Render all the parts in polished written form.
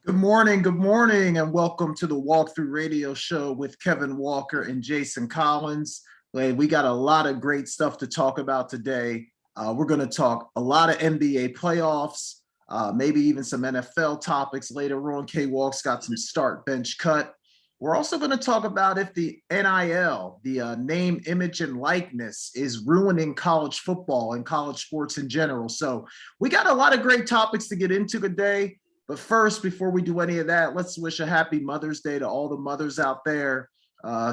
good morning, and welcome to the Walkthrough Radio Show with Kevin Walker and Jason Collins. We got a lot of great stuff to talk about today. We're going to talk a lot of NBA playoffs, maybe even some NFL topics later on. K-Walk's got some start bench cut. We're also going to talk about if the NIL, the name, image, and likeness, is ruining college football and college sports in general. So we got a lot of great topics to get into today. But first, before we do any of that, let's wish a happy Mother's Day to all the mothers out there.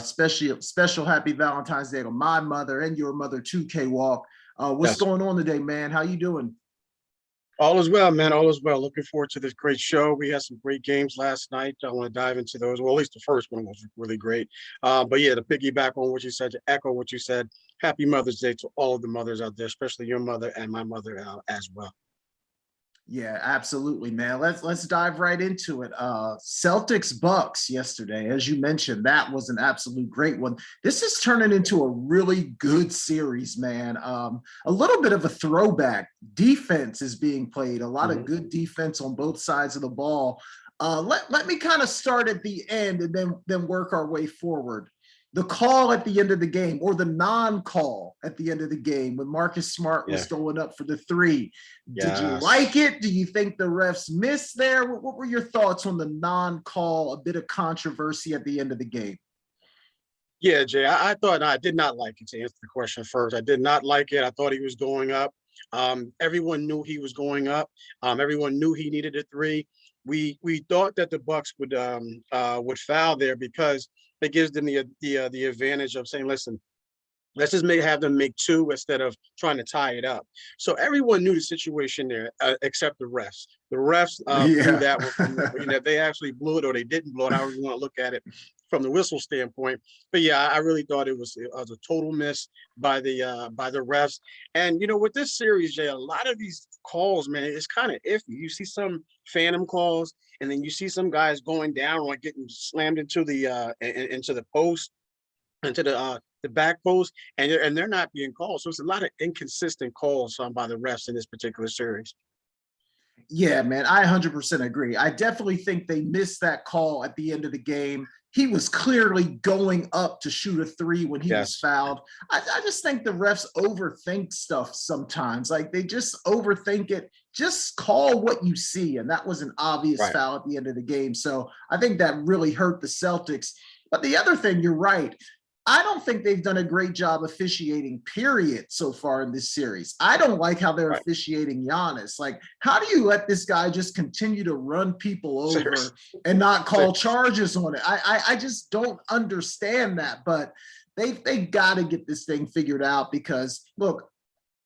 Special happy Valentine's Day to my mother and your mother too, K-Walk. What's going on today, man? How you doing? All is well, man. All is well. Looking forward to this great show. We had some great games last night. I want to dive into those. Well, at least the first one was really great. But yeah, to piggyback on what you said, to echo what you said, happy Mother's Day to all of the mothers out there, especially your mother and my mother as well. Yeah, absolutely, man. Let's dive right into it. Celtics Bucks yesterday, as you mentioned, that was an absolute great one. This is turning into a really good series, man. A little bit of a throwback. Defense is being played. A lot of good defense on both sides of the ball. Let me kind of start at the end and then work our way forward. The call at the end of the game, or the non-call at the end of the game when Marcus Smart was going up for the three. Did you like it? Do you think the refs missed there? What were your thoughts on the non-call, a bit of controversy at the end of the game? Yeah, Jay, I thought I did not like it, to answer the question first. I did not like it. I thought he was going up. Everyone knew he was going up. Everyone knew he needed a three. We thought that the Bucks would foul there because it gives them the advantage of saying, listen, let's just have them make two instead of trying to tie it up. So everyone knew the situation there, except the refs. The refs blew that one. They actually blew it or they didn't blow it. However you want to look at it from the whistle standpoint. But yeah, I really thought it was a total miss by the refs. And with this series, Jay, a lot of these calls, man, it's kind of iffy. You see some phantom calls, and then you see some guys going down, like getting slammed into the post, into the back post, and they're not being called. So it's a lot of inconsistent calls by the refs in this particular series. Yeah, man, I 100% agree. I definitely think they missed that call at the end of the game. He was clearly going up to shoot a three when he was fouled. I just think the refs overthink stuff sometimes. Like, they just overthink it. Just call what you see. And that was an obvious foul at the end of the game. So I think that really hurt the Celtics. But the other thing, you're right. I don't think they've done a great job officiating, period, so far in this series. I don't like how they're officiating Giannis. Like, how do you let this guy just continue to run people over and not call charges on it? I just don't understand that, but they got to get this thing figured out because, look,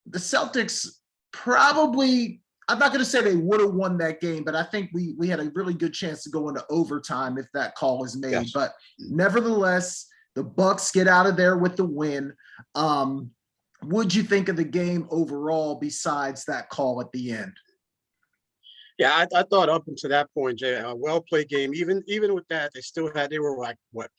the Celtics probably – I'm not going to say they would have won that game, but I think we had a really good chance to go into overtime if that call is made. But nevertheless – the Bucks get out of there with the win. What'd you think of the game overall besides that call at the end? Yeah, I thought up until that point, Jay, a well-played game. Even with that, they were like, what,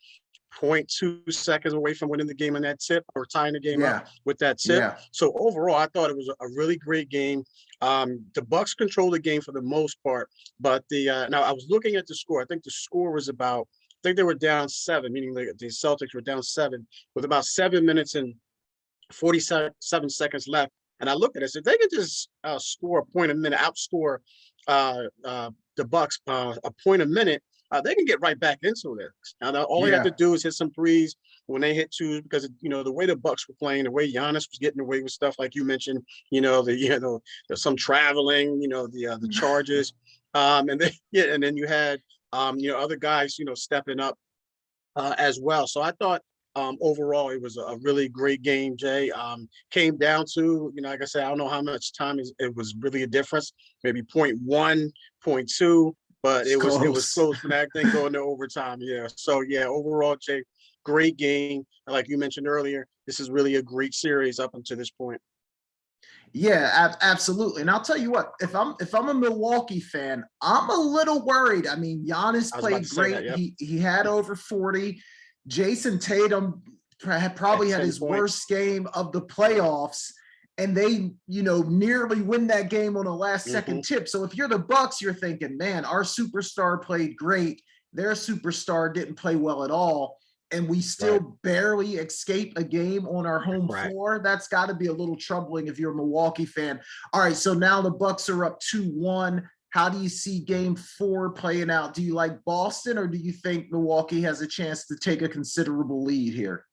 0.2 seconds away from winning the game on that tip or tying the game up with that tip. So overall, I thought it was a really great game. The Bucks controlled the game for the most part, but now I was looking at the score. I think the score was about, I think they were down 7, meaning the Celtics were down 7 with about 7 minutes and 47 seconds left. And I looked at it, so if they could just score a point a minute, outscore the Bucks a point a minute, they can get right back into this. Now, all they have to do is hit some threes when they hit twos, because the way the Bucks were playing, the way Giannis was getting away with stuff like you mentioned, there's some traveling, the charges, and then you had other guys, stepping up as well. So I thought overall it was a really great game, Jay. Came down to, like I said, I don't know how much time it was really a difference, maybe 0.1, 0.2, but it was close for that thing going to overtime. Yeah. So yeah, overall, Jay, great game. Like you mentioned earlier, this is really a great series up until this point. Yeah, absolutely. And I'll tell you what, if I'm a Milwaukee fan, I'm a little worried. I mean, Giannis played great. He had over 40. Jason Tatum probably had his worst game of the playoffs. and they, nearly win that game on a last second tip. So if you're the Bucks, you're thinking, man, our superstar played great. Their superstar didn't play well at all. And we still barely escape a game on our home floor. That's got to be a little troubling if you're a Milwaukee fan. All right, so now the Bucks are up 2-1. How do you see game 4 playing out? Do you like Boston, or do you think Milwaukee has a chance to take a considerable lead here?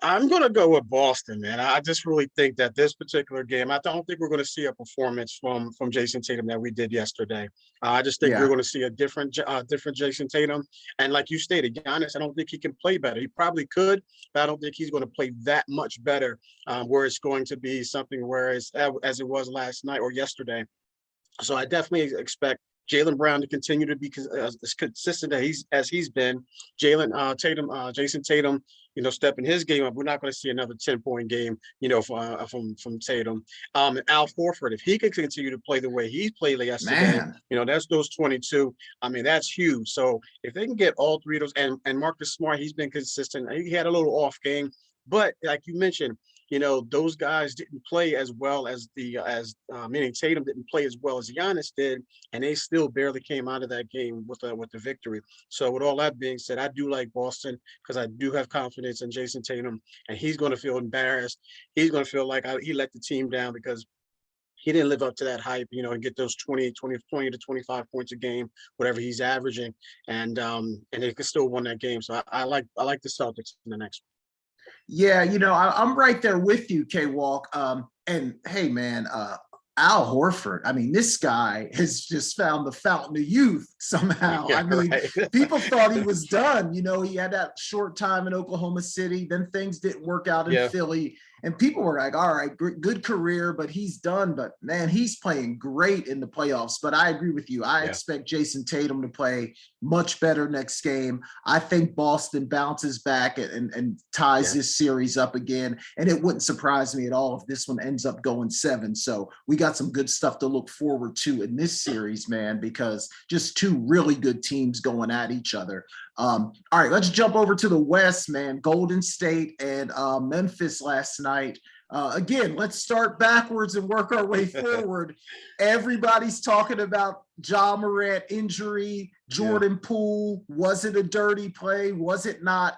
I'm going to go with Boston, man. I just really think that this particular game, I don't think we're going to see a performance from Jason Tatum that we did yesterday. I just think we're going to see a different Jason Tatum. And like you stated, Giannis, I don't think he can play better. He probably could, but I don't think he's going to play that much better, where it's going to be something as it was last night or yesterday. So I definitely expect Jaylen Brown to continue to be as consistent as he's been. Jason Tatum, stepping his game up. We're not going to see another 10-point game, from Tatum. And Al Horford, if he can continue to play the way he played yesterday, that's those 22. I mean, that's huge. So if they can get all three of those, and Marcus Smart, he's been consistent. He had a little off game, but like you mentioned, those guys didn't play as well as meaning Tatum didn't play as well as Giannis did, and they still barely came out of that game with the victory. So with all that being said, I do like Boston because I do have confidence in Jason Tatum, and he's going to feel embarrassed. He's going to feel like he let the team down because he didn't live up to that hype, and get those 20 to 25 points a game, whatever he's averaging, and they could still win that game. So I like the Celtics in the next one. Yeah, I'm right there with you, K-Walk. And hey, man, Al Horford, I mean, this guy has just found the fountain of youth somehow. Yeah, I mean, people thought he was done. He had that short time in Oklahoma City, then things didn't work out in Philly. And people were like, all right, good career, but he's done. But man, he's playing great in the playoffs. But I agree with you. I expect Jason Tatum to play much better next game. I think Boston bounces back and ties this series up again. And it wouldn't surprise me at all if this one ends up going 7. So we got some good stuff to look forward to in this series, man, because just two really good teams going at each other. All right, let's jump over to the West, man. Golden State and Memphis last night. Again, let's start backwards and work our way forward. Everybody's talking about Ja Morant injury, Jordan Poole. Was it a dirty play? Was it not?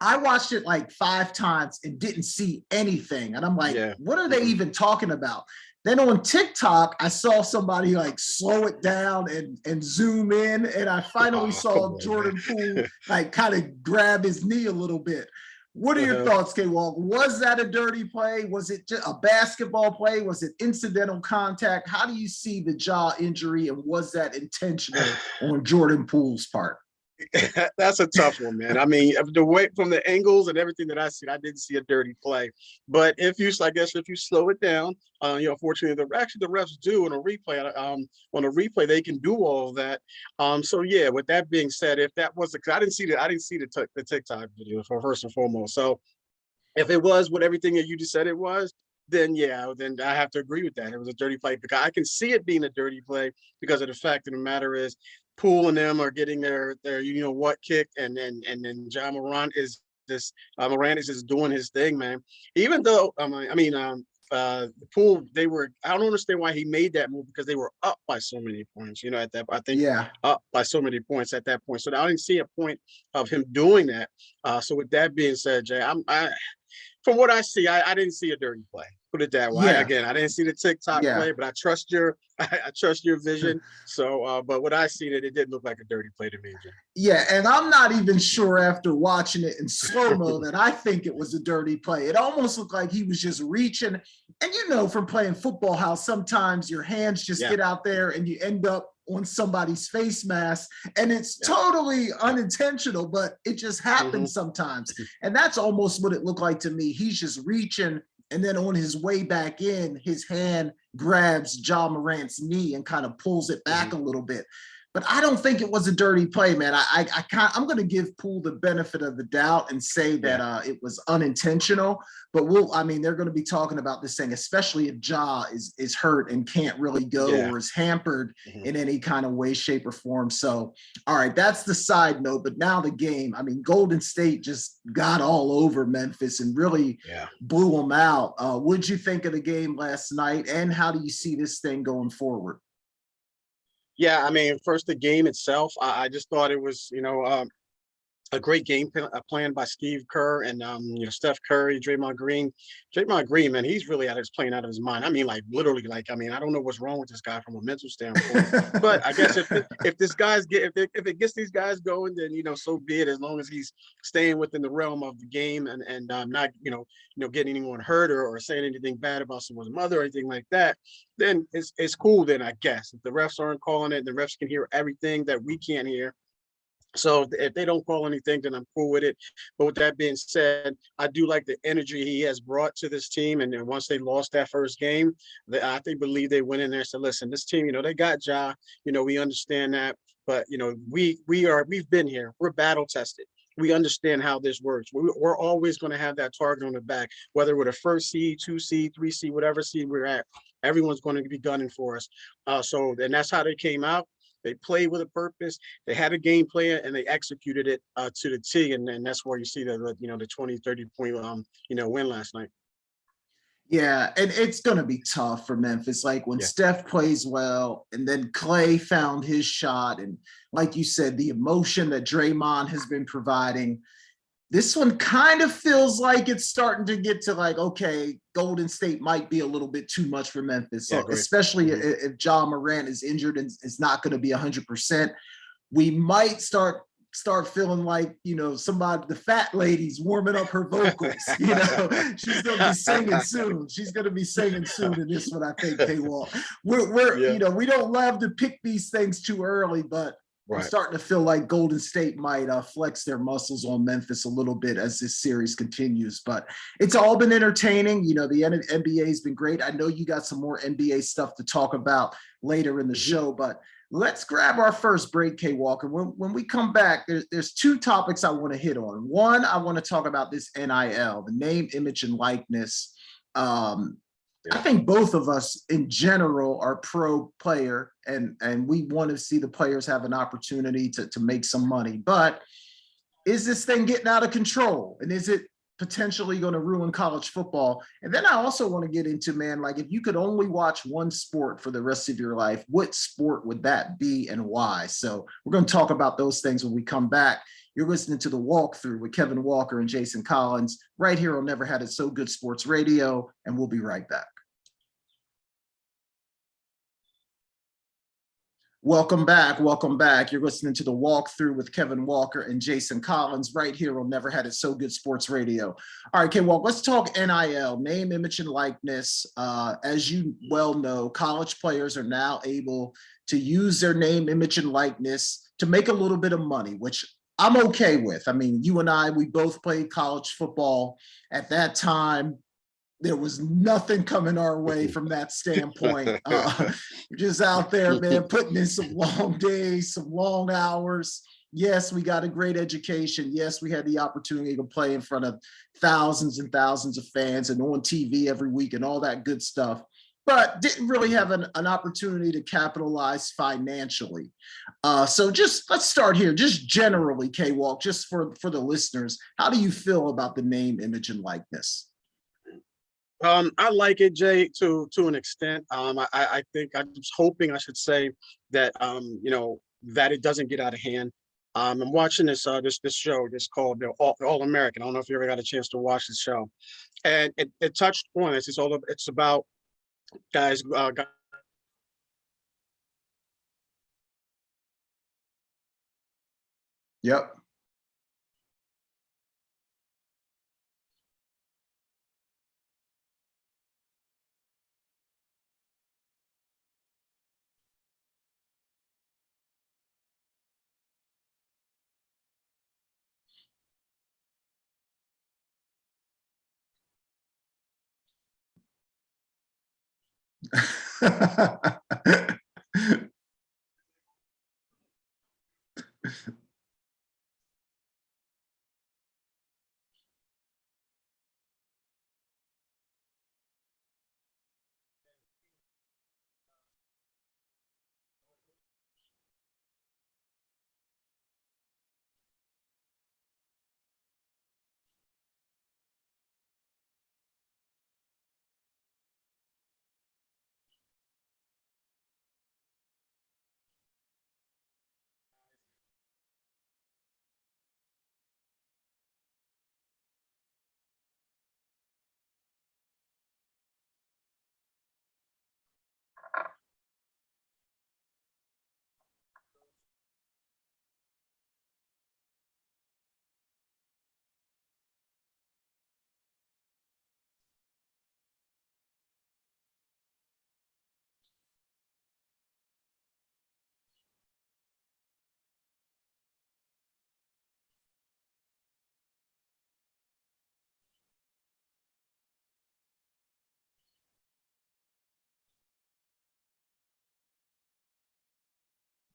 I watched it like 5 times and didn't see anything. And I'm like, what are they even talking about? Then on TikTok, I saw somebody like slow it down and zoom in. And I finally saw Jordan Poole like kind of grab his knee a little bit. What are your thoughts, K-Walk? Was that a dirty play? Was it just a basketball play? Was it incidental contact? How do you see the jaw injury, and was that intentional on Jordan Poole's part? That's a tough one, man. I mean, the way from the angles and everything that I see, I didn't see a dirty play. But if you slow it down, unfortunately, the refs do on a replay, they can do all of that. So yeah, with that being said, if that was I didn't see the TikTok video first and foremost. So if it was what everything that you just said it was, then I have to agree with that. It was a dirty play because I can see it being a dirty play because of the fact of the matter is Poole and them are getting their kicked, and then Morant is just doing his thing, man. Even though Poole, I don't understand why he made that move because they were up by so many points. At that, I think up by so many points at that point. So I didn't see a point of him doing that. So with that being said, Jay, from what I see, I didn't see a dirty play. Put it that way. I didn't see the TikTok play, but I trust your vision. So, but what I see, that it didn't look like a dirty play to me, Jay. Yeah, and I'm not even sure after watching it in slow-mo that I think it was a dirty play. It almost looked like he was just reaching. And from playing football, how sometimes your hands just get out there and you end up on somebody's face mask, and it's totally unintentional, but it just happens sometimes. And that's almost what it looked like to me. He's just reaching, and then on his way back in, his hand grabs Ja Morant's knee and kind of pulls it back a little bit. but I don't think it was a dirty play, man. I'm going to give Poole the benefit of the doubt and say that it was unintentional. But they're going to be talking about this thing, especially if Ja is hurt and can't really go or is hampered in any kind of way, shape, or form. So, all right, that's the side note. But now the game. I mean, Golden State just got all over Memphis and really blew them out. What'd you think of the game last night, and how do you see this thing going forward? Yeah, I mean, first the game itself, I just thought it was, a great game plan by Steve Kerr and Steph Curry, Draymond Green. Draymond Green, man, he's really playing out of his mind. I mean, like literally, I don't know what's wrong with this guy from a mental standpoint. But I guess if this guy's if it gets these guys going, then so be it. As long as he's staying within the realm of the game and not getting anyone hurt or saying anything bad about someone's mother or anything like that, then it's cool. Then I guess if the refs aren't calling it, the refs can hear everything that we can't hear. So if they don't call anything, then I'm cool with it. But with that being said, I do like the energy he has brought to this team. And then once they lost that first game, believe they went in there and said, listen, this team, they got Ja, we understand that. But, we've been here. We're battle tested. We understand how this works. We're always going to have that target on the back, whether we're the first seed, 2 seed, 3 seed, whatever seed we're at. Everyone's going to be gunning for us. And that's how they came out. They played with a purpose. They had a game plan and they executed it to the T. And that's where you see the 20, 30 point win last night. Yeah, and it's going to be tough for Memphis. Like when Steph plays well and then Clay found his shot. And like you said, the emotion that Draymond has been providing, this one kind of feels like it's starting to get to like, okay, Golden State might be a little bit too much for Memphis. So especially if Ja Morant is injured and is not going to be 100%, we might start feeling like, somebody, the fat lady's warming up her vocals. She's going to be singing soon. She's going to be singing soon in this one, I think, K-Walk. We're we don't love to pick these things too early, but I'm starting to feel like Golden State might flex their muscles on Memphis a little bit as this series continues. But it's all been entertaining. The NBA has been great. I know you got some more NBA stuff to talk about later in the show, but let's grab our first break, K. Walker. When we come back, there's 2 topics I want to hit on. One, I want to talk about this NIL, the name, image, and likeness. I think both of us in general are pro player and we want to see the players have an opportunity to make some money. But is this thing getting out of control? And is it potentially going to ruin college football? And then I also want to get into, man, like if you could only watch one sport for the rest of your life, what sport would that be and why? So we're going to talk about those things when we come back. You're listening to The Walkthrough with Kevin Walker and Jason Collins right here on Never Had It So Good Sports Radio, and we'll be right back. Welcome back. Welcome back. You're listening to The Walkthrough with Kevin Walker and Jason Collins right here on Never Had It So Good Sports Radio. All right, K-Walk, let's talk NIL, name, image, and likeness. As you well know, college players are now able to use their name, image, and likeness to make a little bit of money, which I'm okay with. I mean, you and I, we both played college football at that time. There was nothing coming our way from that standpoint. We're just out there, man, putting in some long days, some long hours. Yes, we got a great education. Yes, we had the opportunity to play in front of thousands and thousands of fans and on TV every week and all that good stuff, but didn't really have an opportunity to capitalize financially. So just let's start here. Just generally, K-Walk, just for the listeners, how do you feel about the name, image, and likeness? I like it, Jay, to an extent. I think I was hoping, I should say, that that it doesn't get out of hand. I'm watching this show that's called All American. I don't know if you ever got a chance to watch this show, and it touched on this. It's about guys. Yep.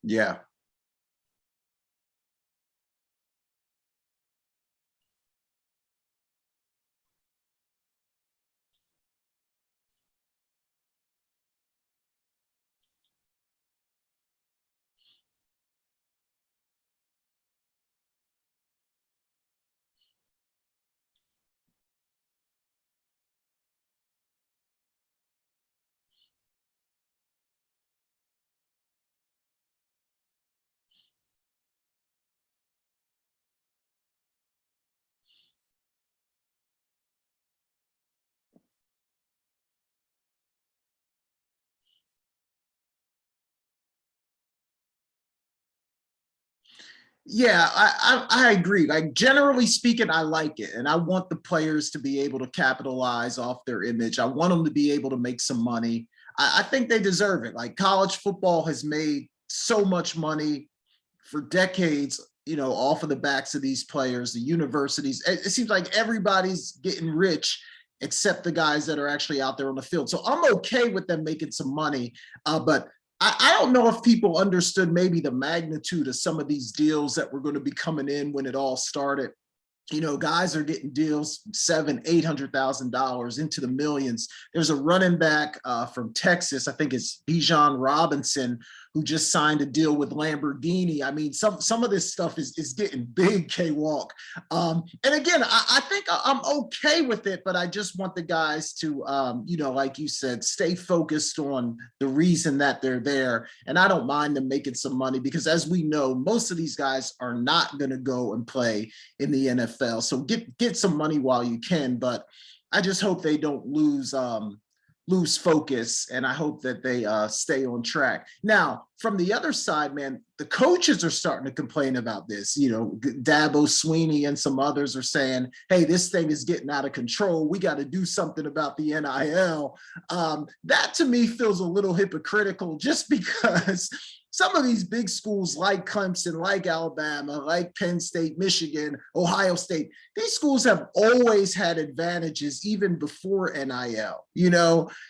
Yeah. Yeah, I agree. Like generally speaking, I like it, and I want the players to be able to capitalize off their image. I want them to be able to make some money. I think they deserve it. Like college football has made so much money for decades, off of the backs of these players, the universities. It seems like everybody's getting rich except the guys that are actually out there on the field. So I'm okay with them making some money, but I don't know if people understood maybe the magnitude of some of these deals that were going to be coming in when it all started. Guys are getting deals $700,000-800,000 into the millions. There's a running back from Texas, I think it's Bijan Robinson, who just signed a deal with Lamborghini. I mean, some of this stuff is getting big, K-Walk. And again, I think I'm okay with it, but I just want the guys to, like you said, stay focused on the reason that they're there. And I don't mind them making some money because, as we know, most of these guys are not going to go and play in the NFL. So get some money while you can, but I just hope they don't lose focus, and I hope that they stay on track. Now, from the other side, man, the coaches are starting to complain about this. Dabo Sweeney and some others are saying, hey, this thing is getting out of control. We got to do something about the NIL. That to me feels a little hypocritical just because some of these big schools like Clemson, like Alabama, like Penn State, Michigan, Ohio State, these schools have always had advantages even before NIL,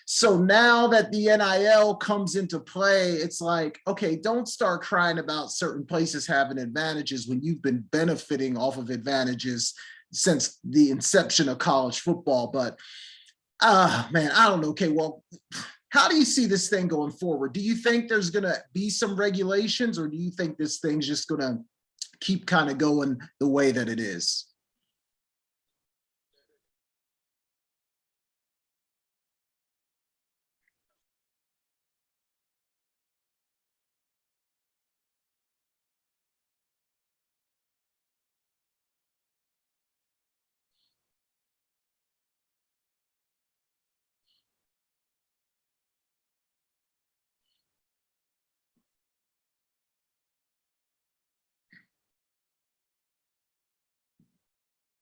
So now that the NIL comes into play, it's like, okay, don't start crying about certain places having advantages when you've been benefiting off of advantages since the inception of college football. But, man, I don't know. Okay, well, how do you see this thing going forward? Do you think there's going to be some regulations, or do you think this thing's just going to keep kind of going the way that it is?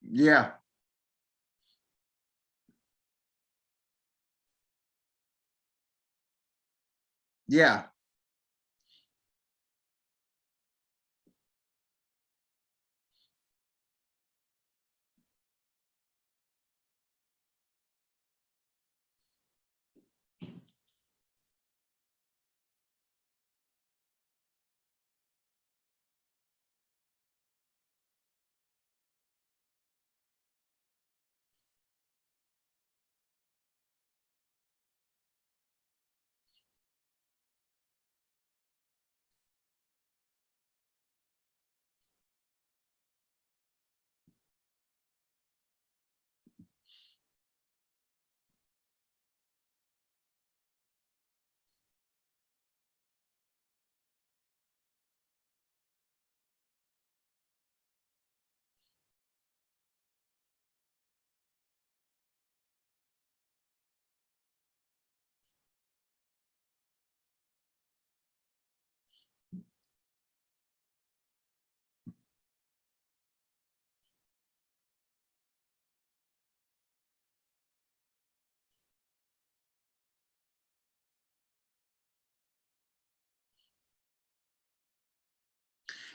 Yeah, yeah.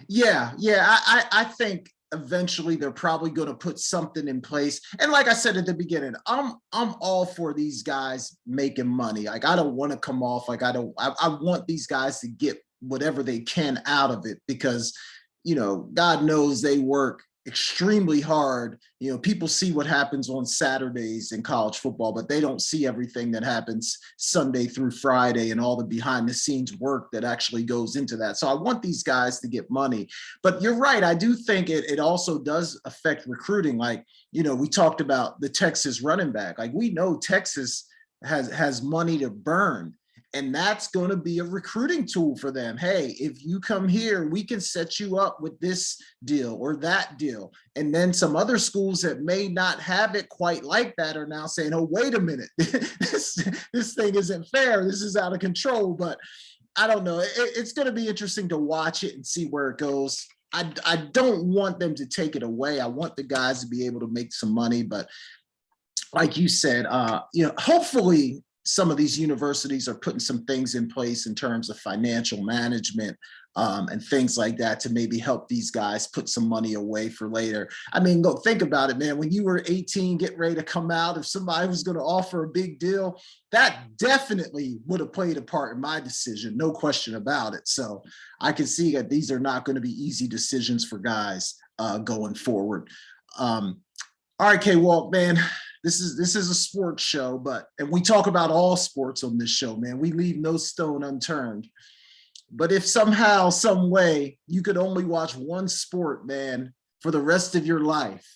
Yeah. I think eventually they're probably going to put something in place. And like I said at the beginning, I'm all for these guys making money. Like I don't want to come off like I want these guys to get whatever they can out of it, because, you know, God knows they work extremely hard. You know, people see what happens on Saturdays in college football, but they don't see everything that happens Sunday through Friday and all the behind the scenes work that actually goes into that. So I want these guys to get money, but you're right. I do think it also does affect recruiting. Like, you know, we talked about the Texas running back. Like, we know Texas has money to burn, and that's going to be a recruiting tool for them. Hey, if you come here, we can set you up with this deal or that deal. And then some other schools that may not have it quite like that are now saying, oh, wait a minute, this thing isn't fair. This is out of control. But I don't know. It's going to be interesting to watch it and see where it goes. I don't want them to take it away. I want the guys to be able to make some money. But like you said, you know, hopefully some of these universities are putting some things in place in terms of financial management and things like that to maybe help these guys put some money away for later. I mean, go think about it, man. When you were 18, getting ready to come out, if somebody was going to offer a big deal, that definitely would have played a part in my decision, no question about it. So I can see that these are not going to be easy decisions for guys going forward. All right, K-Walk, man. This is a sports show, and we talk about all sports on this show, man. We leave no stone unturned. But if somehow, some way, you could only watch one sport, man, for the rest of your life,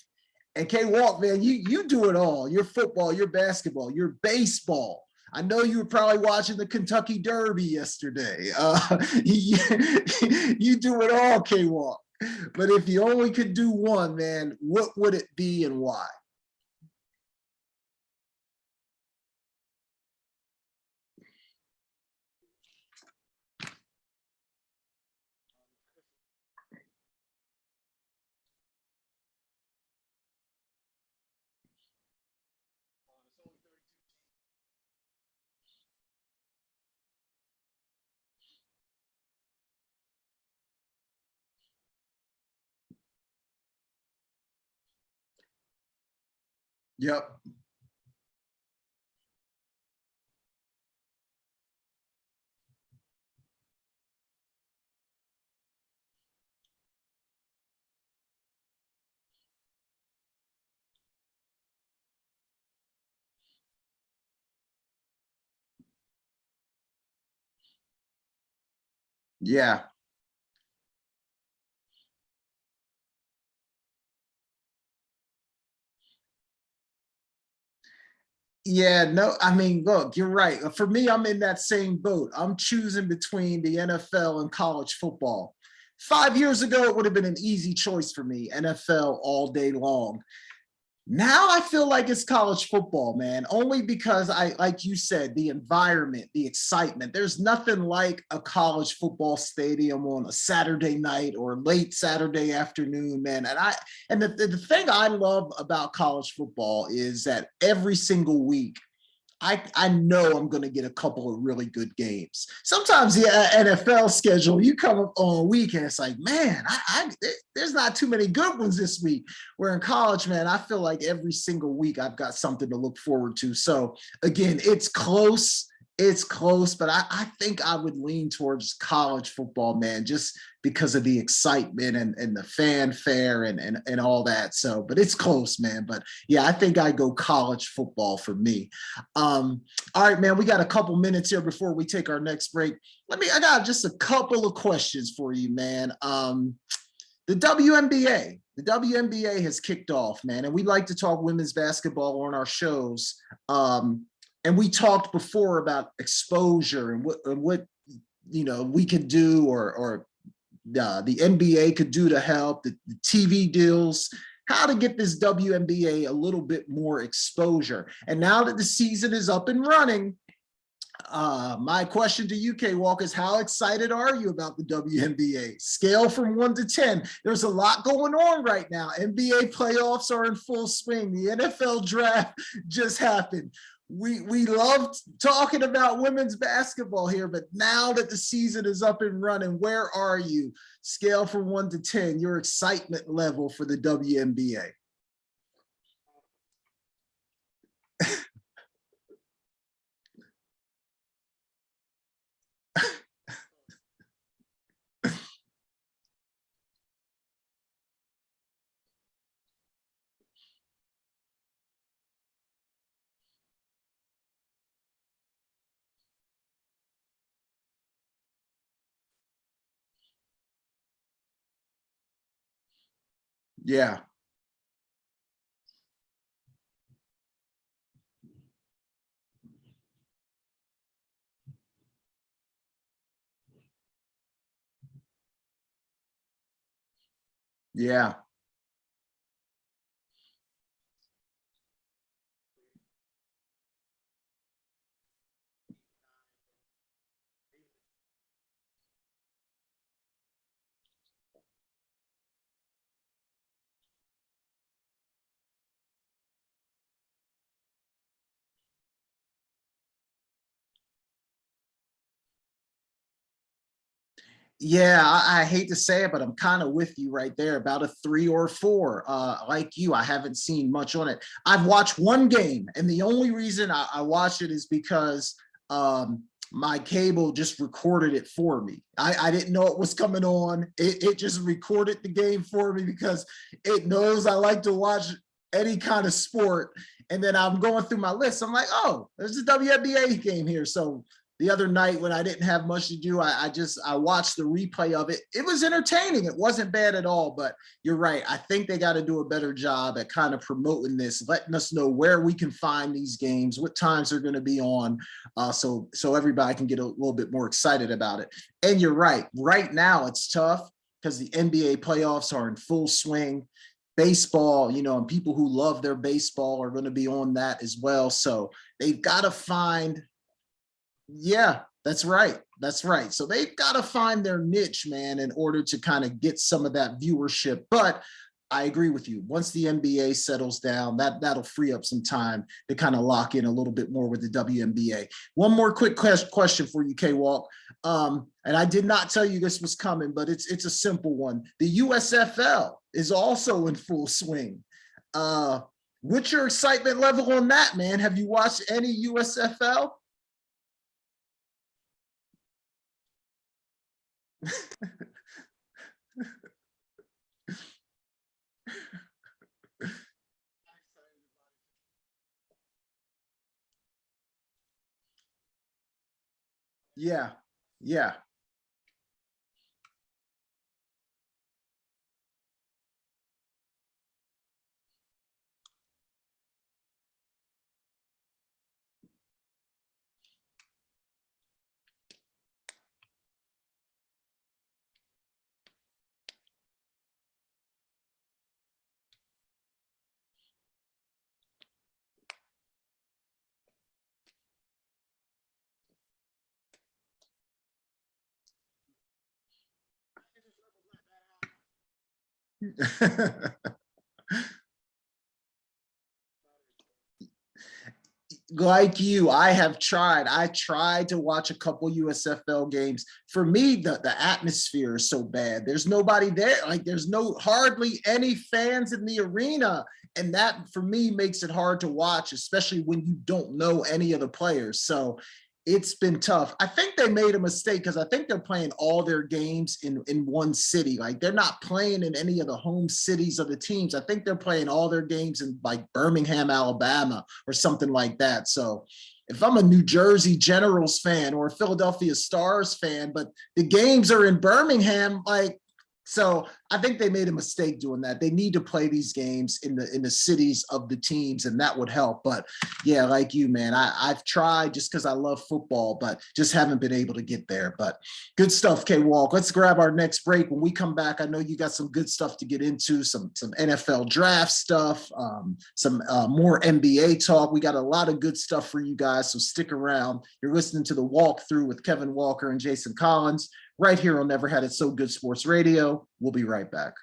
and K-Walk, man, you do it all. Your football, your basketball, your baseball. I know you were probably watching the Kentucky Derby yesterday. You do it all, K-Walk. But if you only could do one, man, what would it be and why? Yep. Yeah. Yeah, no, I mean, look, you're right. For me, I'm in that same boat. I'm choosing between the NFL and college football. 5 years ago, it would have been an easy choice for me, NFL all day long. Now I feel like it's college football, man, only because like you said, the environment, the excitement. There's nothing like a college football stadium on a Saturday night or late Saturday afternoon, man. And the thing I love about college football is that every single week, I know I'm going to get a couple of really good games. Sometimes the NFL schedule, you come up on a week and it's like, man, there's not too many good ones this week. Where in college, man, I feel like every single week I've got something to look forward to. So again, it's close. It's close, but I think I would lean towards college football, man, just because of the excitement and the fanfare and all that. So, but it's close, man. But yeah, I think I go college football for me. All right, man, we got a couple minutes here before we take our next break. I got just a couple of questions for you, man. The WNBA has kicked off, man, and we like to talk women's basketball on our shows. And we talked before about exposure and what you know we could do or the NBA could do to help the TV deals, how to get this WNBA a little bit more exposure. And now that the season is up and running, my question to you, K-Walk, is how excited are you about the WNBA? Scale from 1 to 10. There's a lot going on right now. NBA playoffs are in full swing. The NFL draft just happened. We love talking about women's basketball here, but now that the season is up and running, where are you? Scale from 1 to 10, your excitement level for the WNBA. Yeah. Yeah. Yeah, I hate to say it, but I'm kind of with you right there, about a 3 or 4. Like you, I haven't seen much on it. I've watched one game, and the only reason I watched it is because my cable just recorded it for me. I didn't know it was coming on. It just recorded the game for me because it knows I like to watch any kind of sport. And then I'm going through my list. I'm like, oh, there's a WNBA game here. So the other night when I didn't have much to do, I watched the replay of it. It was entertaining. It wasn't bad at all, but you're right. I think they got to do a better job at kind of promoting this, letting us know where we can find these games, what times they're going to be on, so everybody can get a little bit more excited about it. And you're right. Right now it's tough because the NBA playoffs are in full swing. Baseball, and people who love their baseball are going to be on that as well. So they've got to find. Yeah, that's right. That's right. So they've got to find their niche, man, in order to kind of get some of that viewership. But I agree with you. Once the NBA settles down, that'll free up some time to kind of lock in a little bit more with the WNBA. One more quick question for you, K-Walk. And I did not tell you this was coming, but it's a simple one. The USFL is also in full swing. What's your excitement level on that, man? Have you watched any USFL? Yeah, yeah. Like you, I tried to watch a couple USFL games. For me, the atmosphere is so bad. There's nobody there. Like there's hardly any fans in the arena. And that for me makes it hard to watch, especially when you don't know any of the players. So it's been tough. I think they made a mistake because I think they're playing all their games in one city. Like they're not playing in any of the home cities of the teams. I think they're playing all their games in like Birmingham, Alabama or something like that. So if I'm a New Jersey Generals fan or a Philadelphia Stars fan, but the games are in Birmingham, like, so I think they made a mistake doing that. They need to play these games in the cities of the teams, and that would help. But yeah, like you, man, I've tried just because I love football, but just haven't been able to get there. But good stuff, K Walk. Let's grab our next break. When we come back, I know you got some good stuff to get into, some NFL draft stuff, some more NBA talk. We got a lot of good stuff for you guys, so stick around. You're listening to the Walkthrough with Kevin Walker and Jason Collins right here on Never Had It So Good Sports Radio. We'll be right back.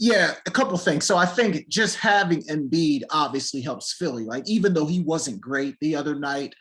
Yeah, a couple things. So I think just having Embiid obviously helps Philly. Like even though he wasn't great the other night,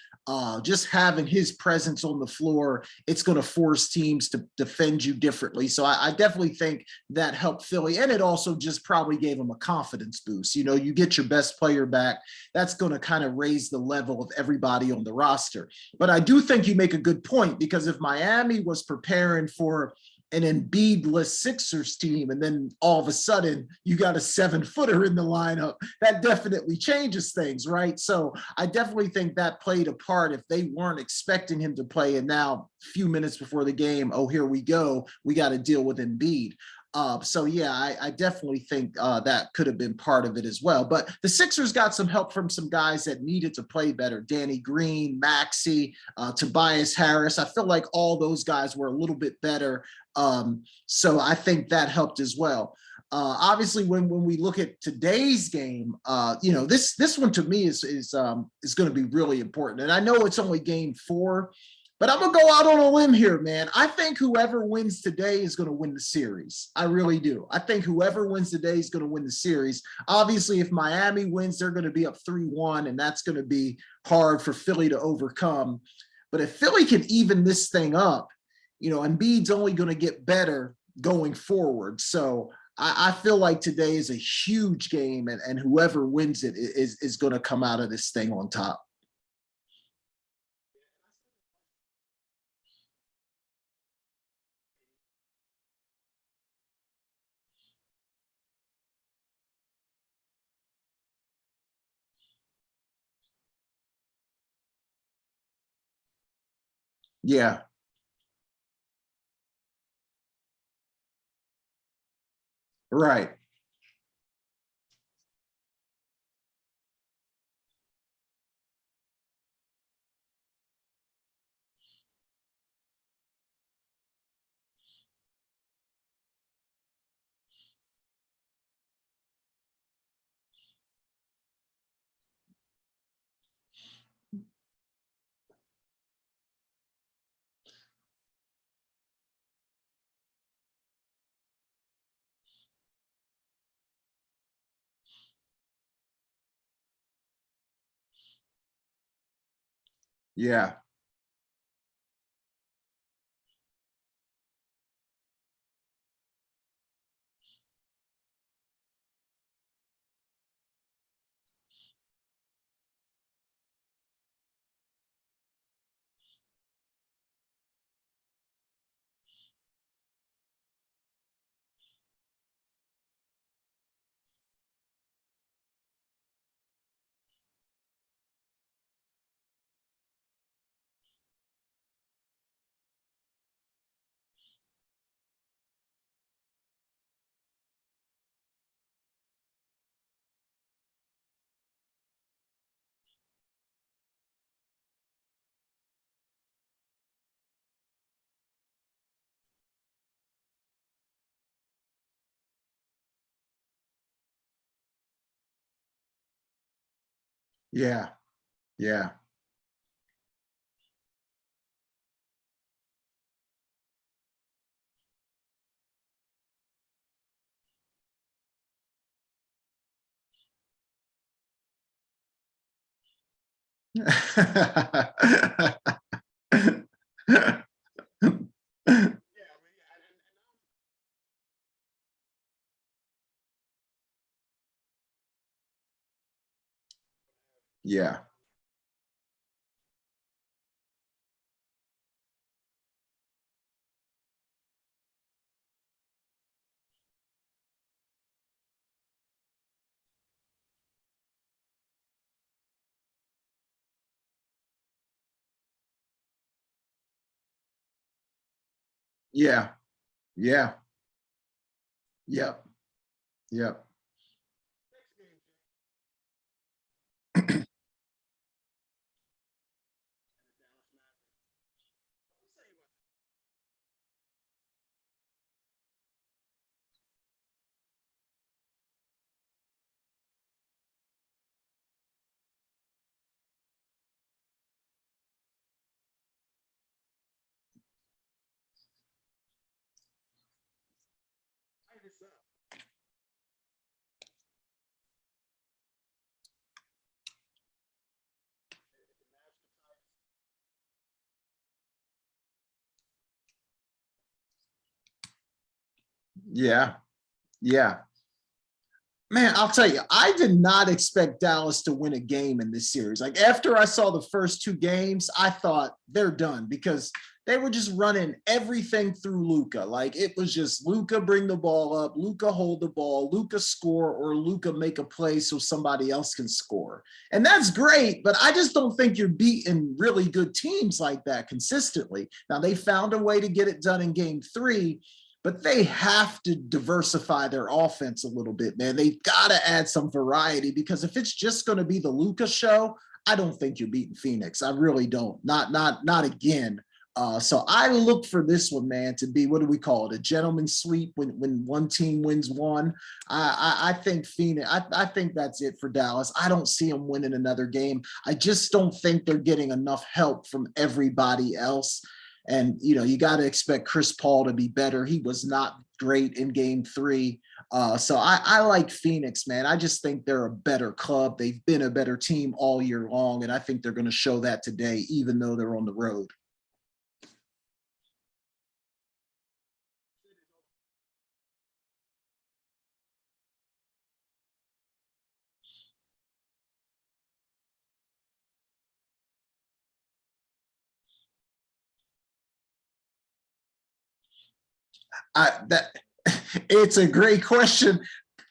just having his presence on the floor, it's going to force teams to defend you differently. So I definitely think that helped Philly, and it also just probably gave them a confidence boost. You know, you get your best player back, that's going to kind of raise the level of everybody on the roster. But I do think you make a good point, because if Miami was preparing for an Embiid-less Sixers team, and then all of a sudden you got a 7-footer in the lineup, that definitely changes things, right? So I definitely think that played a part. If they weren't expecting him to play, and now a few minutes before the game, oh, here we go, we got to deal with Embiid. So yeah, I definitely think that could have been part of it as well. But the Sixers got some help from some guys that needed to play better. Danny Green, Maxey, Tobias Harris. I feel like all those guys were a little bit better. So I think that helped as well. Obviously, when we look at today's game, you know, this one to me is going to be really important. And I know it's only game 4, but I'm going to go out on a limb here, man. I think whoever wins today is going to win the series. I really do. I think whoever wins today is going to win the series. Obviously, if Miami wins, they're going to be up 3-1, and that's going to be hard for Philly to overcome. But if Philly can even this thing up, you know, Embiid's only going to get better going forward. So I feel like today is a huge game, and whoever wins it is going to come out of this thing on top. Yeah, right. Yeah. Yeah. Yeah. Yeah. Yeah. Yeah. Yep. Yep. Yeah. Yeah. Man, I'll tell you, I did not expect Dallas to win a game in this series. Like after I saw the first two games, I thought they're done because they were just running everything through Luka. Like it was just Luka bring the ball up, Luka hold the ball, Luka score, or Luka make a play so somebody else can score. And that's great, but I just don't think you're beating really good teams like that consistently. Now they found a way to get it done in game 3, but they have to diversify their offense a little bit, man. They've got to add some variety because if it's just going to be the Luka show, I don't think you're beating Phoenix. I really don't. Not again. So I look for this one, man, to be, what do we call it? A gentleman's sweep when one team wins one. I think Phoenix, I think that's it for Dallas. I don't see them winning another game. I just don't think they're getting enough help from everybody else. And, you know, you got to expect Chris Paul to be better. He was not great in game 3. So I like Phoenix, man. I just think they're a better club. They've been a better team all year long. And I think they're going to show that today, even though they're on the road. That it's a great question.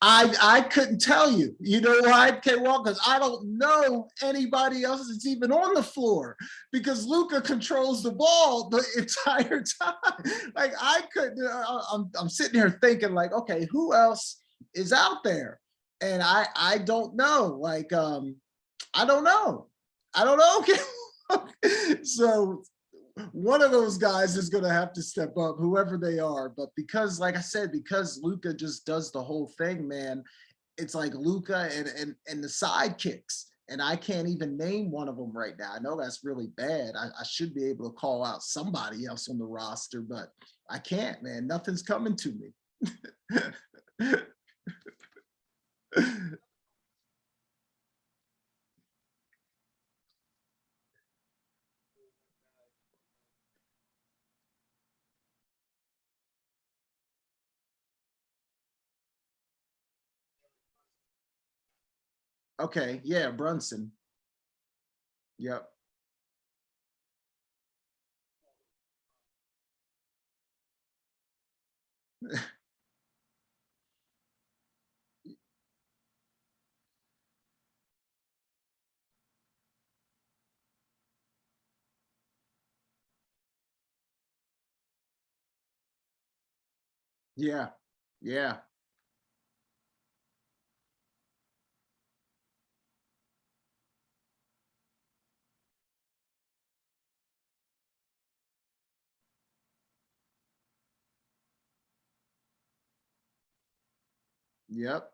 I couldn't tell you. You know why, K-Wall? Because I don't know anybody else that's even on the floor because Luka controls the ball the entire time. Like I couldn't. I'm sitting here thinking like, okay, who else is out there? And I don't know. Like I don't know. I don't know. So one of those guys is going to have to step up, whoever they are. But because, like I said, because Luka just does the whole thing, man, it's like Luka and the sidekicks. And I can't even name one of them right now. I know that's really bad. I should be able to call out somebody else on the roster, but I can't, man. Nothing's coming to me. Okay, yeah, Brunson. Yep. Yeah, yeah, yep.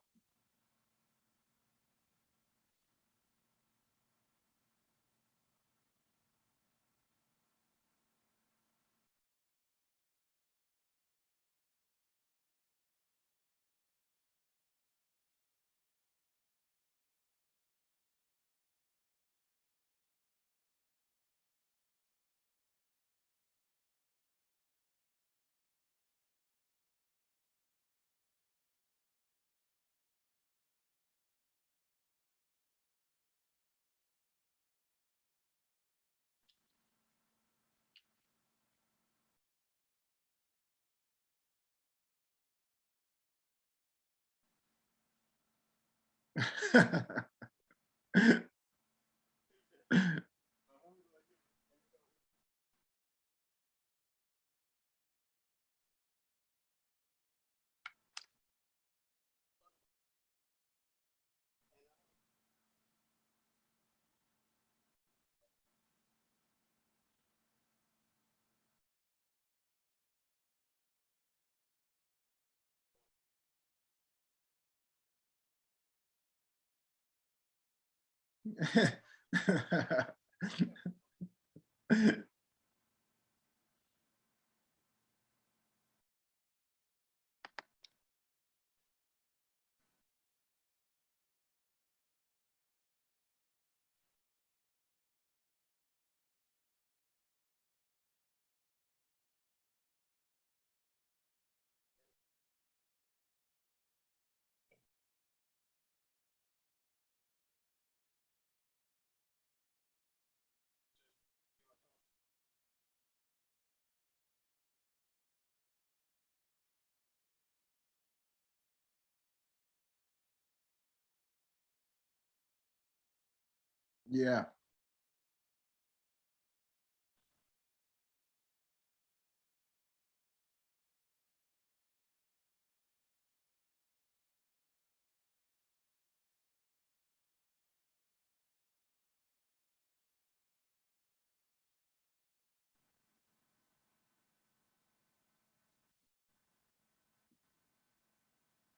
Yeah.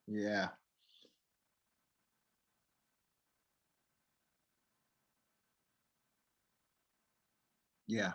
Yeah. Yeah.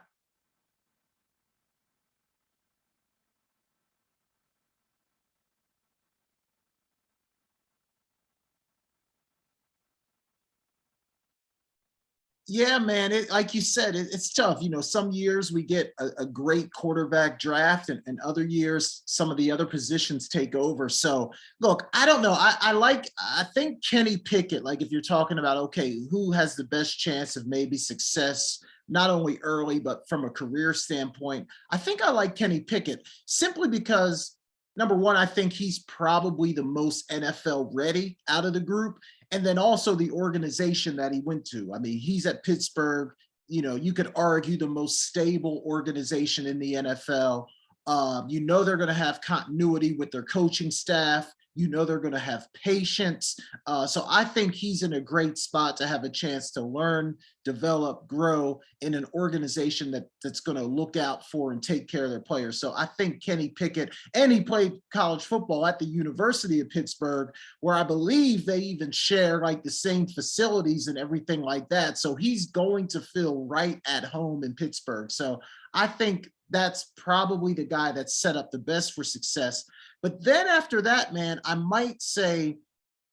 Yeah, man. Like you said, it's tough. Some years we get a great quarterback draft, and other years some of the other positions take over. So look, I don't know. I think Kenny Pickett, like if you're talking about, okay, who has the best chance of maybe success, not only early, but from a career standpoint, I think I like Kenny Pickett simply because number one, I think he's probably the most NFL ready out of the group. And then also the organization that he went to. I mean, he's at Pittsburgh. You could argue the most stable organization in the NFL. They're going to have continuity with their coaching staff. They're going to have patience. So I think he's in a great spot to have a chance to learn, develop, grow in an organization that's going to look out for and take care of their players. So I think Kenny Pickett, and he played college football at the University of Pittsburgh, where I believe they even share like the same facilities and everything like that. So he's going to feel right at home in Pittsburgh. So I think that's probably the guy that's set up the best for success. But then after that, man, I might say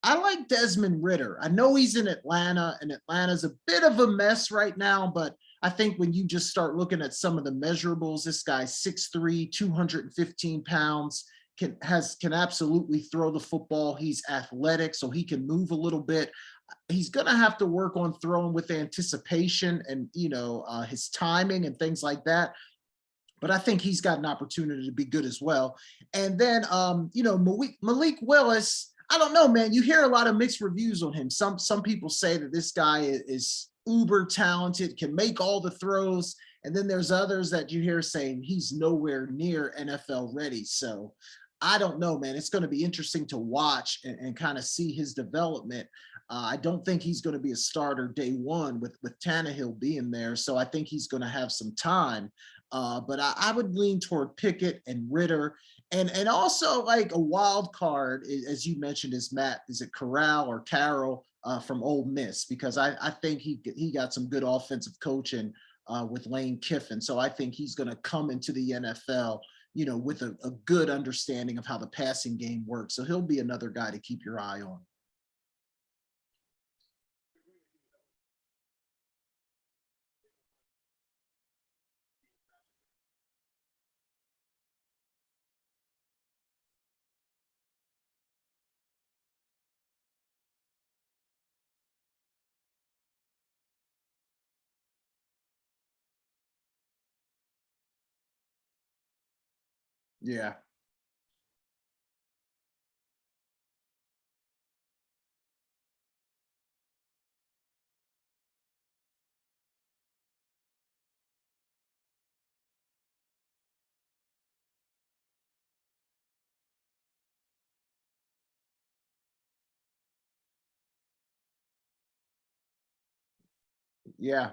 I like Desmond Ritter. I know he's in Atlanta, and Atlanta's a bit of a mess right now, but I think when you just start looking at some of the measurables, this guy's 6'3", 215 pounds, can absolutely throw the football. He's athletic, so he can move a little bit. He's going to have to work on throwing with anticipation and, his timing and things like that. But I think he's got an opportunity to be good as well. And then, Malik Willis, I don't know, man. You hear a lot of mixed reviews on him. Some people say that this guy is uber talented, can make all the throws. And then there's others that you hear saying he's nowhere near NFL ready. So I don't know, man. It's going to be interesting to watch and kind of see his development. I don't think he's going to be a starter day one with Tannehill being there. So I think he's going to have some time. But I would lean toward Pickett and Ritter, and also like a wild card, as you mentioned, is it Corral or Carroll from Ole Miss, because I think he got some good offensive coaching with Lane Kiffin. So I think he's going to come into the NFL, with a good understanding of how the passing game works. So he'll be another guy to keep your eye on. Yeah. Yeah.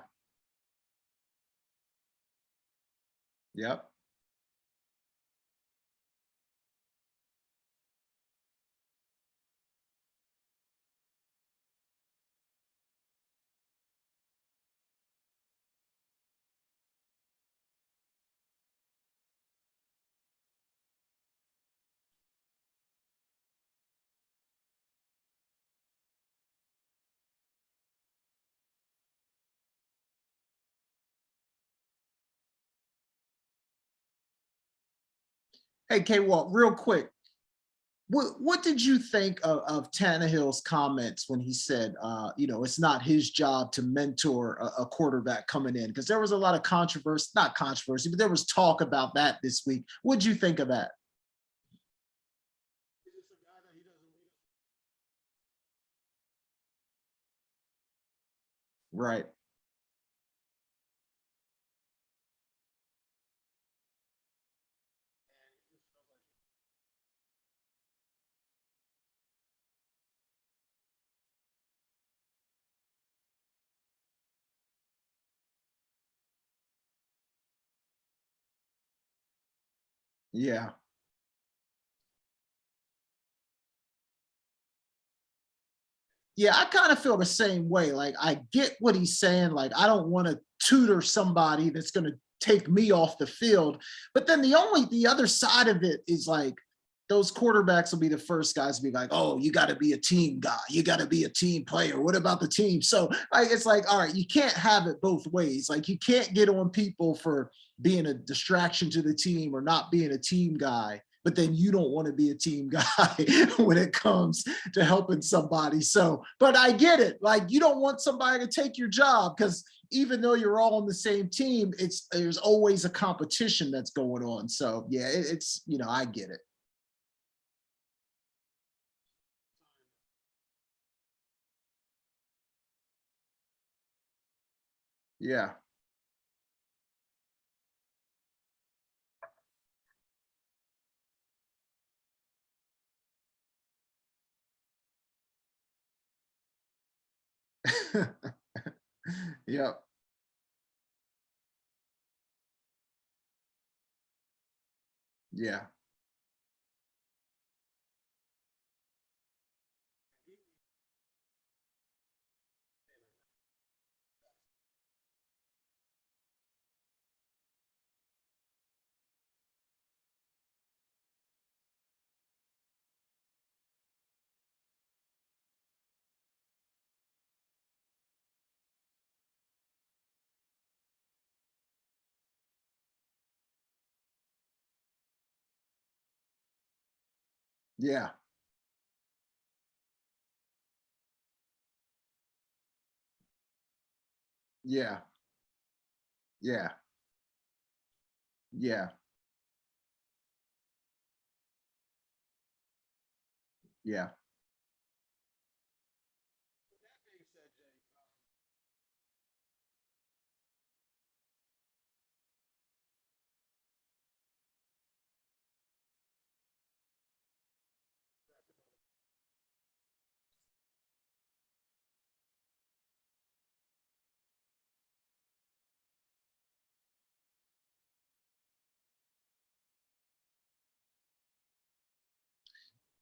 Yep. Hey, K. Walt, real quick. What did you think of Tannehill's comments when he said, it's not his job to mentor a quarterback coming in? Because there was a lot of controversy, not controversy, but there was talk about that this week. What did you think of that? Right. Yeah. Yeah, I kind of feel the same way. Like, I get what he's saying. Like, I don't want to tutor somebody that's going to take me off the field. But then the other side of it is like, those quarterbacks will be the first guys to be like, oh, you got to be a team guy. You got to be a team player. What about the team? So like, it's like, all right, you can't have it both ways. Like, you can't get on people for being a distraction to the team or not being a team guy, but then you don't want to be a team guy when it comes to helping somebody. So, but I get it. Like, you don't want somebody to take your job, because even though you're all on the same team, there's always a competition that's going on. So yeah, it's, I get it. Yeah. Yep. Yeah. Yeah. Yeah. Yeah. Yeah. Yeah.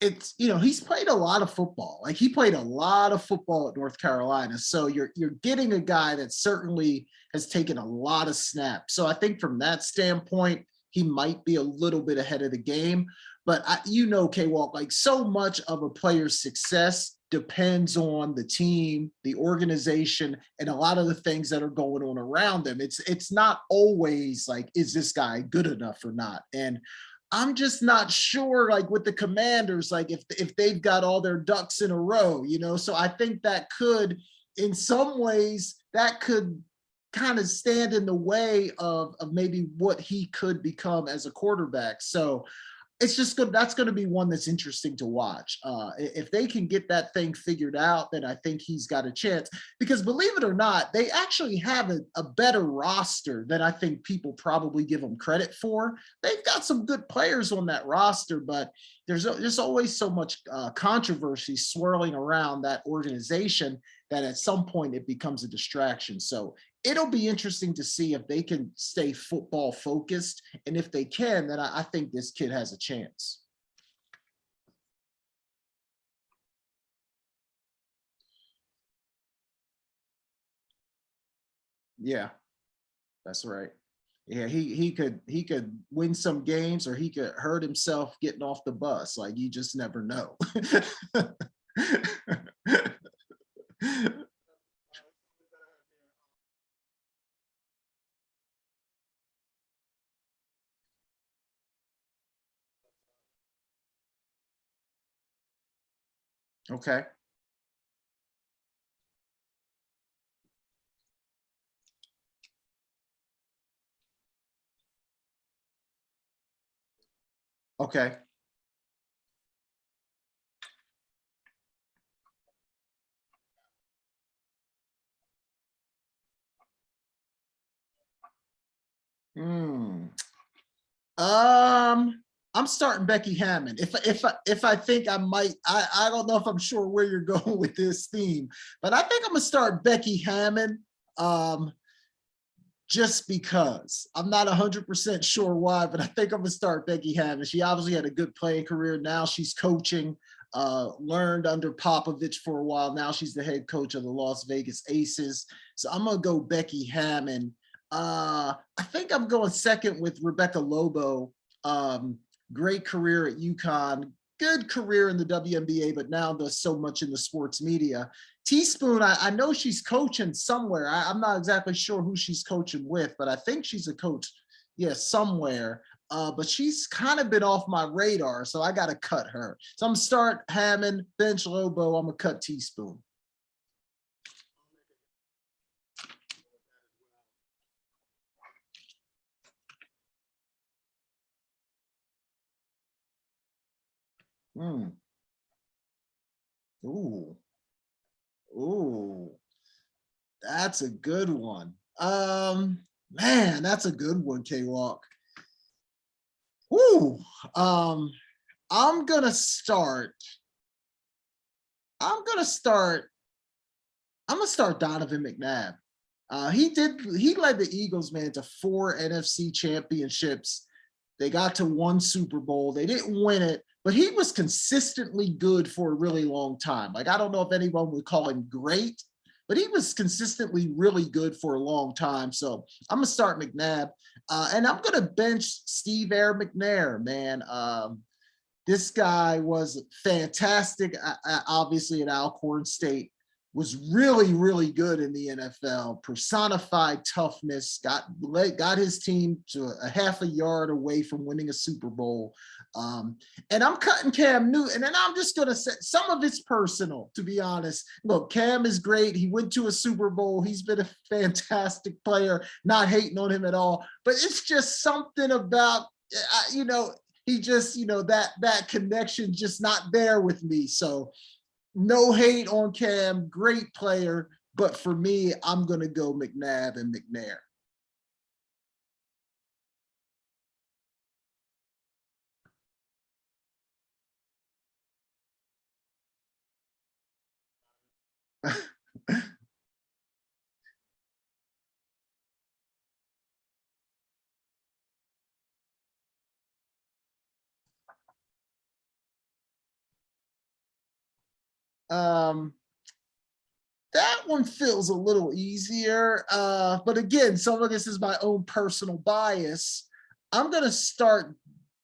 It's, he's played a lot of football. Like, he played a lot of football at North Carolina. So you're getting a guy that certainly has taken a lot of snaps. So I think from that standpoint, he might be a little bit ahead of the game. But K-Walk, like, so much of a player's success depends on the team, the organization, and a lot of the things that are going on around them. It's not always like, is this guy good enough or not? And I'm just not sure, like, with the Commanders, like, if they've got all their ducks in a row, So I think that could, in some ways, that could kind of stand in the way of maybe what he could become as a quarterback. So it's just good. That's going to be one that's interesting to watch. If they can get that thing figured out, then I think he's got a chance, because believe it or not, they actually have a better roster than I think people probably give them credit for. They've got some good players on that roster, but there's always so much controversy swirling around that organization that at some point it becomes a distraction. So it'll be interesting to see if they can stay football focused. And if they can, then I think this kid has a chance. Yeah, that's right. Yeah, he could win some games, or he could hurt himself getting off the bus. Like, you just never know. Okay. Okay. Hmm. I'm starting Becky Hammond. If I think I might, I don't know if I'm sure where you're going with this theme, but I think I'm gonna start Becky Hammond. Um, just because. I'm not 100% sure why, but I think I'm going to start Becky Hammond. She obviously had a good playing career. Now she's coaching, learned under Popovich for a while. Now she's the head coach of the Las Vegas Aces. So I'm going to go Becky Hammond. I think I'm going second with Rebecca Lobo. Great career at UConn, good career in the WNBA, but now does so much in the sports media. Teaspoon, I know she's coaching somewhere. I'm not exactly sure who she's coaching with, but I think she's a coach, somewhere. But she's kind of been off my radar, so I got to cut her. So I'm going to start Hammond, bench Lobo. I'm going to cut Teaspoon. Ooh, that's a good one. Man, that's a good one, K-Walk. I'm gonna start Donovan McNabb. He led the Eagles, man, to 4 NFC championships. They got to 1 Super Bowl. They didn't win it, but he was consistently good for a really long time. Like, I don't know if anyone would call him great, but he was consistently really good for a long time. So I'm going to start McNabb. And I'm going to bench Steve Air McNair, man. This guy was fantastic, obviously, at Alcorn State. Was really, really good in the NFL, personified toughness, got his team to a half a yard away from winning a Super Bowl. And I'm cutting Cam Newton, and I'm just going to say some of it's personal, to be honest. Look, Cam is great. He went to a Super Bowl. He's been a fantastic player, not hating on him at all. But it's just something about, he just, that connection just not there with me. So no hate on Cam, great player, but for me, I'm going to go McNabb and McNair. That one feels a little easier. But again, some of this is my own personal bias. I'm going to start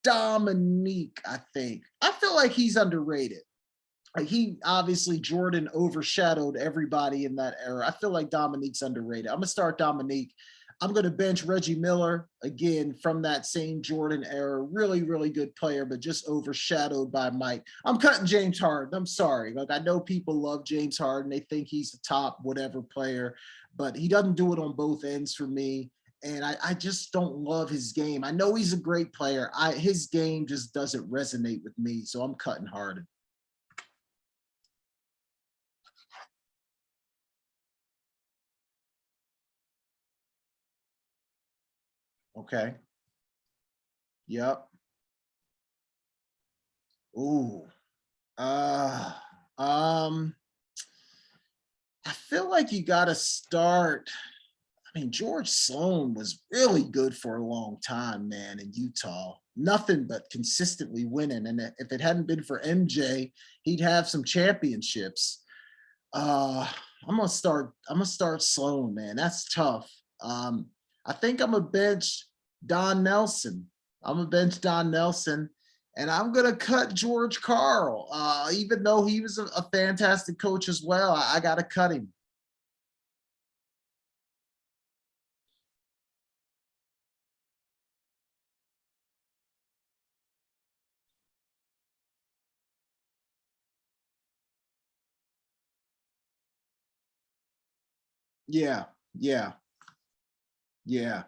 Dominique, I think. I feel like he's underrated. Like, he obviously, Jordan overshadowed everybody in that era. I feel like Dominique's underrated. I'm going to start Dominique. I'm going to bench Reggie Miller, again, from that same Jordan era. Really, really good player, but just overshadowed by Mike. I'm cutting James Harden. I'm sorry. Like, I know people love James Harden. They think he's the top whatever player, but he doesn't do it on both ends for me. And I just don't love his game. I know he's a great player. His game just doesn't resonate with me, so I'm cutting Harden. Okay. Yep. Ooh. I feel like you got to start. I mean, George Sloan was really good for a long time, man, in Utah. Nothing but consistently winning. And if it hadn't been for MJ, he'd have some championships. I'm gonna start Sloan, man. That's tough. I think I'm a bench Don Nelson. And I'm gonna cut George Karl. Even though he was a fantastic coach as well, I gotta cut him. Yeah, yeah, yeah.